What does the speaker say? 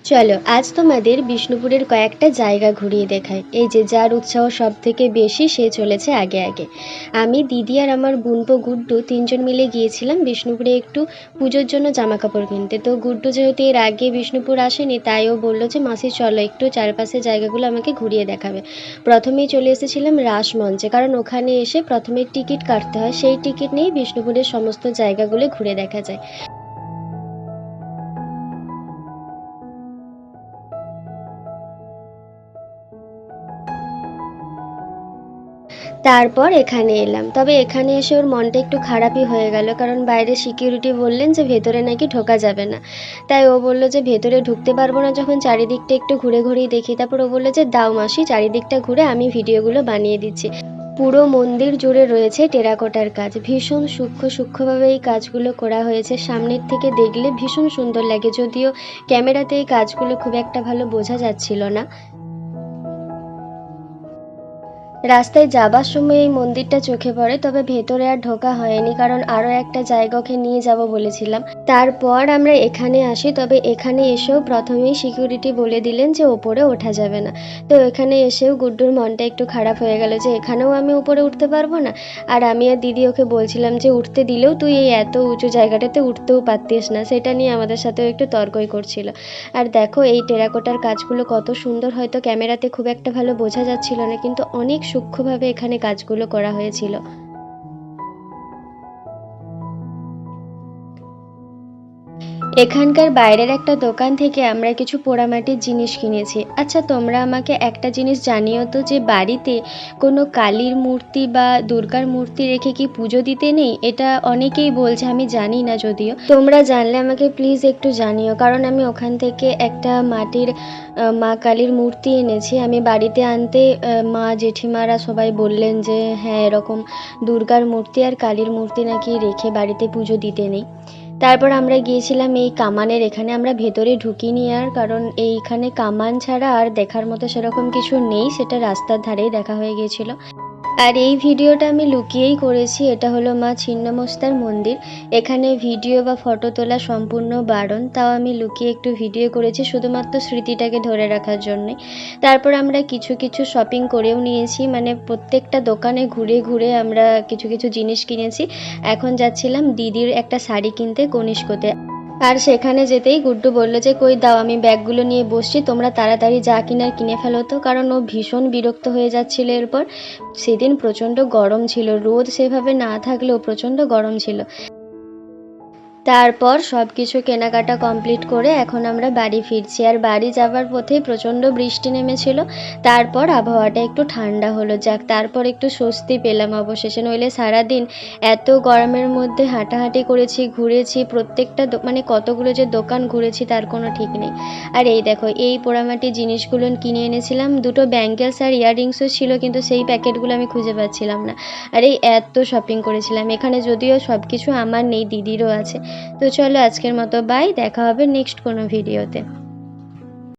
চলো আজ তোমাদের বিষ্ণুপুরের কয়েকটা জায়গা ঘুরিয়ে দেখাই। এই যে যার উৎসাহ সব থেকে বেশি সে চলেছে আগে আগে। আমি, দিদি আর আমার বোনপো গুড্ডু তিনজন মিলে গিয়েছিলাম বিষ্ণুপুরে একটু পুজোর জন্য জামা কাপড় কিনতে। তো গুড্ডু যেহেতু এর আগে বিষ্ণুপুর আসেনি, তাই ও বললো যে মাসি চলো একটু চারপাশের জায়গাগুলো আমাকে ঘুরিয়ে দেখাবে। প্রথমেই চলে এসেছিলাম রাসমঞ্চে, কারণ ওখানে এসে প্রথমে টিকিট কাটতে হয়, সেই টিকিট নিয়েই বিষ্ণুপুরের সমস্ত জায়গাগুলো ঘুরে দেখা যায়। তারপর এখানে এলাম, তবে এখানে এসে ওর মনটা একটু খারাপই হয়ে গেল, কারণ বাইরে সিকিউরিটি বললেন যে ভেতরে নাকি ঢোকা যাবে না। তাই ও বলল যে ভেতরে ঢুকতে পারবো না, যখন চারিদিকটা একটু ঘুরে ঘুরেই দেখি। তারপর ও বললো যে দাও মাসি চারিদিকটা ঘুরে আমি ভিডিওগুলো বানিয়ে দিচ্ছি। পুরো মন্দির জুড়ে রয়েছে টেরাকোটার কাজ, ভীষণ সূক্ষ্ম সূক্ষ্মভাবে এই কাজগুলো করা হয়েছে। সামনের থেকে দেখলে ভীষণ সুন্দর লাগে, যদিও ক্যামেরাতে এই কাজগুলো খুব একটা ভালো বোঝা যাচ্ছিল না। রাস্তায় যাবার সময় এই মন্দিরটা চোখে পড়ে, তবে ভেতরে আর ঢোকা হয়নি, কারণ আরও একটা জায়গাকে নিয়ে যাব বলেছিলাম। তারপর আমরা এখানে আসি, তবে এখানে এসেও প্রথমেই সিকিউরিটি বলে দিলেন যে ওপরে ওঠা যাবে না। তো এখানে এসেও গুড্ডুর মনটা একটু খারাপ হয়ে গেল যে এখানেও আমি উপরে উঠতে পারবো না। আর আমি আর দিদি ওকে বলছিলাম যে উঠতে দিলেও তুই এই এত উঁচু জায়গাটাতে উঠতেও পারতিস না, সেটা নিয়ে আমাদের সাথেও একটু তর্কই করছিল। আর দেখো এই টেরাকোটার কাজগুলো কত সুন্দর, হয়তো ক্যামেরাতে খুব একটা ভালো বোঝা যাচ্ছিল না, কিন্তু অনেক সূক্ষ্মভাবে এখানে কাজগুলো করা হয়েছিল। এখানকার বাইরের একটা দোকান থেকে আমরা কিছু পোড়ামাটির জিনিস কিনেছি। আচ্ছা তোমরা আমাকে একটা জিনিস জানিও তো, যে বাড়িতে কোনো কালীর মূর্তি বা দুর্গার মূর্তি রেখে কি পুজো দিতে নেই? এটা অনেকেই বলছে, আমি জানি না, যদিও তোমরা জানলে আমাকে প্লিজ একটু জানিও, কারণ আমি ওখান থেকে একটা মাটির মা কালীর মূর্তি এনেছি। আমি বাড়িতে আনতে মা জেঠিমারা সবাই বললেন যে হ্যাঁ এরকম দুর্গার মূর্তি আর কালীর মূর্তি নাকি রেখে বাড়িতে পুজো দিতে নেই। তারপর আমরা গিয়েছিলাম এই কামানের এখানে, আমরা ভেতরে ঢুকিনি, আর কারণ এইখানে কামান ছাড়া আর দেখার মতো সেরকম কিছু নেই, সেটা রাস্তার ধারেই দেখা হয়ে গিয়েছিল। আর এই ভিডিওটা আমি লুকিয়েই করেছি। এটা হলো মা ছিন্নমস্তার মন্দির। এখানে ভিডিও বা ফটো তোলা সম্পূর্ণ বারণ, তাও আমি লুকিয়ে একটু ভিডিও করেছি শুধুমাত্র স্মৃতিটাকে ধরে রাখার জন্যে। তারপর আমরা কিছু কিছু শপিং করেও নিয়েছি, মানে প্রত্যেকটা দোকানে ঘুরে ঘুরে আমরা কিছু কিছু জিনিস কিনেছি। এখন যাচ্ছিলাম দিদির একটা শাড়ি কিনতে কনিষ্কতে। আর সেখানে যেতেই গুড্ডু বলল যে কই দাও আমি ব্যাগগুলো নিয়ে বসছি, তোমরা তাড়াতাড়ি যা কিনার কিনে ফেলো তো, কারণ ও ভীষণ বিরক্ত হয়ে যাচ্ছিল এরপর। সেদিন প্রচণ্ড গরম ছিল, রোদ সেভাবে না থাকলেও প্রচণ্ড গরম ছিল। তারপর সব কিছু কেনাকাটা কমপ্লিট করে এখন আমরা বাড়ি ফিরছি, আর বাড়ি যাবার পথেই প্রচণ্ড বৃষ্টি নেমেছিল। তারপর আবহাওয়াটা একটু ঠান্ডা হলো, যাক তারপর একটু স্বস্তি পেলাম অবশেষে, নইলে সারাদিন এত গরমের মধ্যে হাঁটাহাঁটি করেছি, ঘুরেছি প্রত্যেকটা মানে কতগুলো যে দোকান ঘুরেছি তার কোনো ঠিক নেই। আর এই দেখো এই পোড়ামাটির জিনিসগুলো কিনে এনেছিলাম, দুটো ব্যাঙ্গেলস আর ইয়াররিংসও ছিল, কিন্তু সেই প্যাকেটগুলো আমি খুঁজে পাচ্ছিলাম না। আর এই এত শপিং করেছিলাম এখানে, যদিও সব কিছু আমার নেই, দিদিরও আছে। তো চলো আজকের মতো বাই, দেখা হবে নেক্সট কোনো ভিডিওতে।